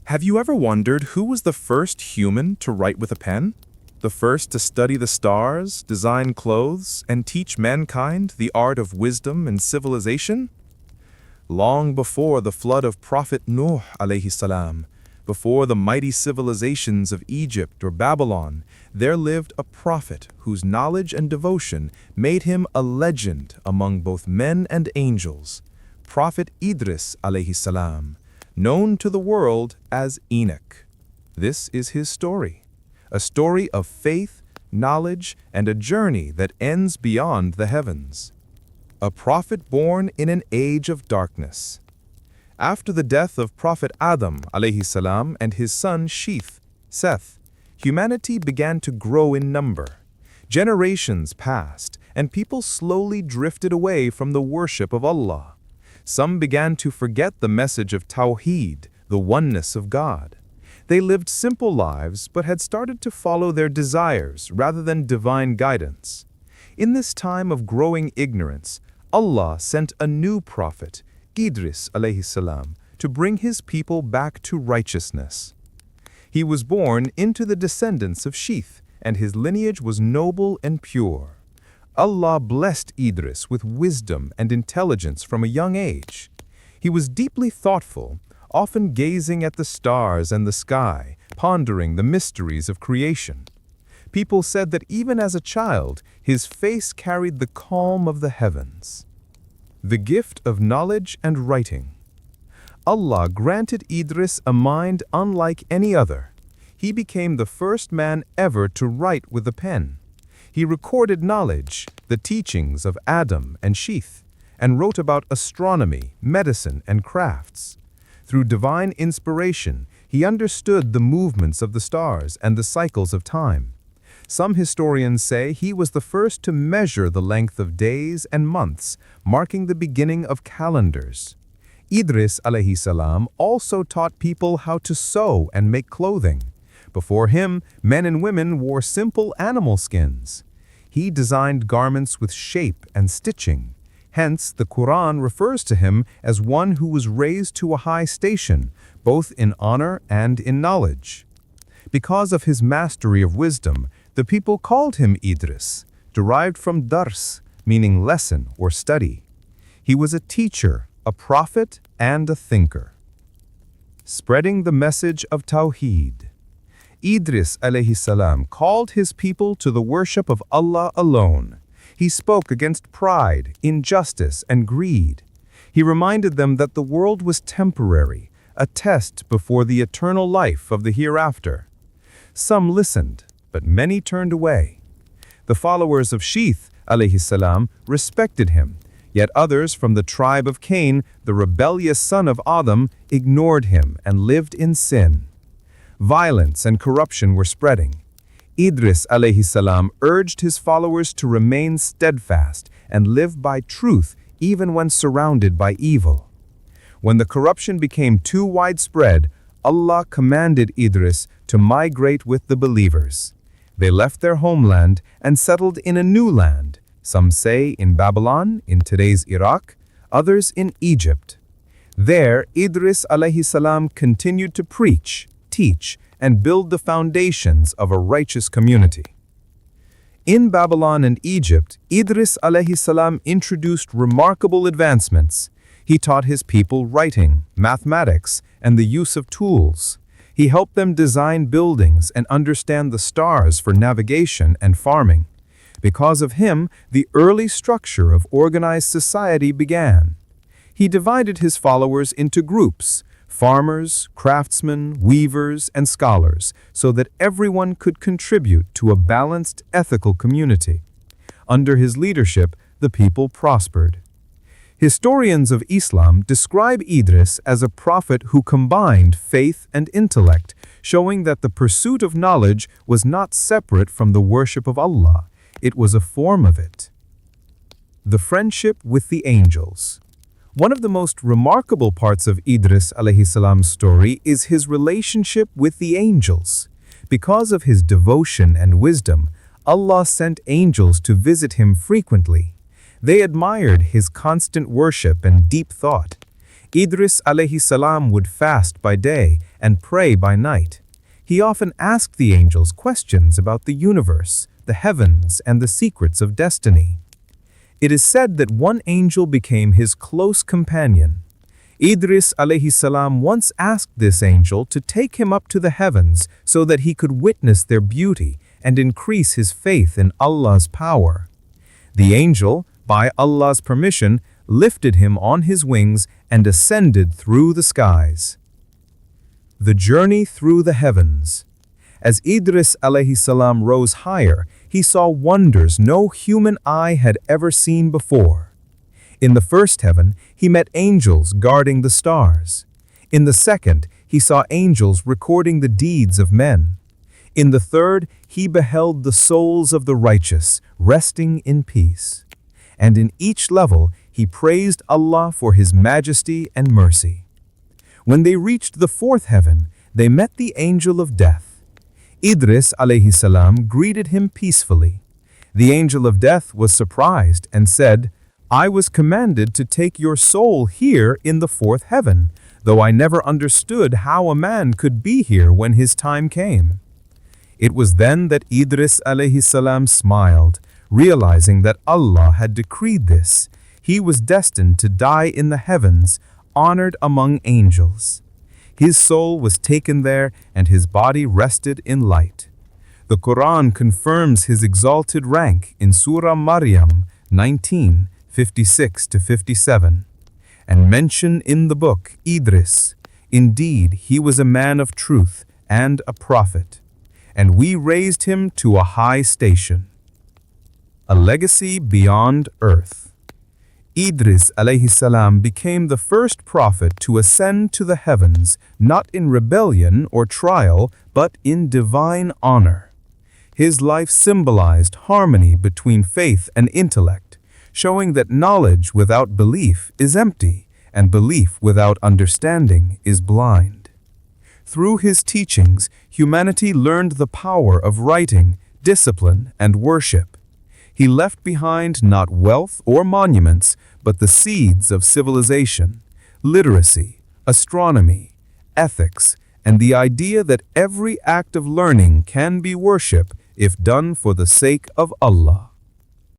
Have you ever wondered who was the first human to write with a pen? The first to study the stars, design clothes, and teach mankind the art of wisdom and civilization? Long before the flood of Prophet Nuh alayhi salam, before the mighty civilizations of Egypt or Babylon, there lived a prophet whose knowledge and devotion made him a legend among both men and angels, Prophet Idris alayhi salam, known to the world as Enoch. This is his story, a story of faith, knowledge, and a journey that ends beyond the heavens. A prophet born in an age of darkness. After the death of Prophet Adam alayhi salam and his son Shith, Seth, humanity began to grow in number. Generations passed, and people slowly drifted away from the worship of Allah. Some began to forget the message of Tawheed, the oneness of God. They lived simple lives but had started to follow their desires rather than divine guidance. In this time of growing ignorance, Allah sent a new prophet, Idris alayhi salam, to bring his people back to righteousness. He was born into the descendants of Shith, and his lineage was noble and pure. Allah blessed Idris with wisdom and intelligence from a young age. He was deeply thoughtful, often gazing at the stars and the sky, pondering the mysteries of creation. People said that even as a child, his face carried the calm of the heavens. The gift of knowledge and writing. Allah granted Idris a mind unlike any other. He became the first man ever to write with a pen. He recorded knowledge, the teachings of Adam and Shith, and wrote about astronomy, medicine, and crafts. Through divine inspiration, he understood the movements of the stars and the cycles of time. Some historians say he was the first to measure the length of days and months, marking the beginning of calendars. Idris alayhi salam also taught people how to sew and make clothing. Before him, men and women wore simple animal skins. He designed garments with shape and stitching. Hence, the Quran refers to him as one who was raised to a high station, both in honor and in knowledge. Because of his mastery of wisdom, the people called him Idris, derived from dars, meaning lesson or study. He was a teacher, a prophet, and a thinker. Spreading the message of Tawheed. Idris alayhi salam called his people to the worship of Allah alone. He spoke against pride, injustice, and greed. He reminded them that the world was temporary, a test before the eternal life of the hereafter. Some listened, but many turned away. The followers of Shith alayhi salam respected him, yet others from the tribe of Cain, the rebellious son of Adam, ignored him and lived in sin. Violence and corruption were spreading. Idris alayhi salam urged his followers to remain steadfast and live by truth even when surrounded by evil. When the corruption became too widespread, Allah commanded Idris to migrate with the believers. They left their homeland and settled in a new land, some say in Babylon, in today's Iraq, others in Egypt. There, Idris alayhi salam continued to preach, teach, and build the foundations of a righteous community. In Babylon and Egypt, Idris alayhi salam introduced remarkable advancements. He taught his people writing, mathematics, and the use of tools. He helped them design buildings and understand the stars for navigation and farming. Because of him, the early structure of organized society began. He divided his followers into groups, farmers, craftsmen, weavers, and scholars, so that everyone could contribute to a balanced, ethical community. Under his leadership, the people prospered. Historians of Islam describe Idris as a prophet who combined faith and intellect, showing that the pursuit of knowledge was not separate from the worship of Allah. It was a form of it. The friendship with the angels. One of the most remarkable parts of Idris alayhi salam's story is his relationship with the angels. Because of his devotion and wisdom, Allah sent angels to visit him frequently. They admired his constant worship and deep thought. Idris alayhi salam would fast by day and pray by night. He often asked the angels questions about the universe, the heavens, and the secrets of destiny. It is said that one angel became his close companion. Idris alayhi salam once asked this angel to take him up to the heavens so that he could witness their beauty and increase his faith in Allah's power. The angel, by Allah's permission, lifted him on his wings and ascended through the skies. The journey through the heavens. As Idris alayhi salam rose higher, he saw wonders no human eye had ever seen before. In the first heaven, he met angels guarding the stars. In the second, he saw angels recording the deeds of men. In the third, he beheld the souls of the righteous resting in peace. And in each level, he praised Allah for His majesty and mercy. When they reached the fourth heaven, they met the angel of death. Idris alayhi salam greeted him peacefully. The angel of death was surprised and said, "I was commanded to take your soul here in the fourth heaven, though I never understood how a man could be here when his time came." It was then that Idris alayhi salam smiled, realizing that Allah had decreed this. He was destined to die in the heavens, honored among angels. His soul was taken there and his body rested in light. The Quran confirms his exalted rank in Surah Maryam 19, 56-57, and mention in the book Idris, "Indeed, he was a man of truth and a prophet, and we raised him to a high station." A legacy beyond earth. Idris alayhi salam became the first prophet to ascend to the heavens, not in rebellion or trial, but in divine honor. His life symbolized harmony between faith and intellect, showing that knowledge without belief is empty, and belief without understanding is blind. Through his teachings, humanity learned the power of writing, discipline, and worship. He left behind not wealth or monuments, but the seeds of civilization, literacy, astronomy, ethics, and the idea that every act of learning can be worship if done for the sake of Allah.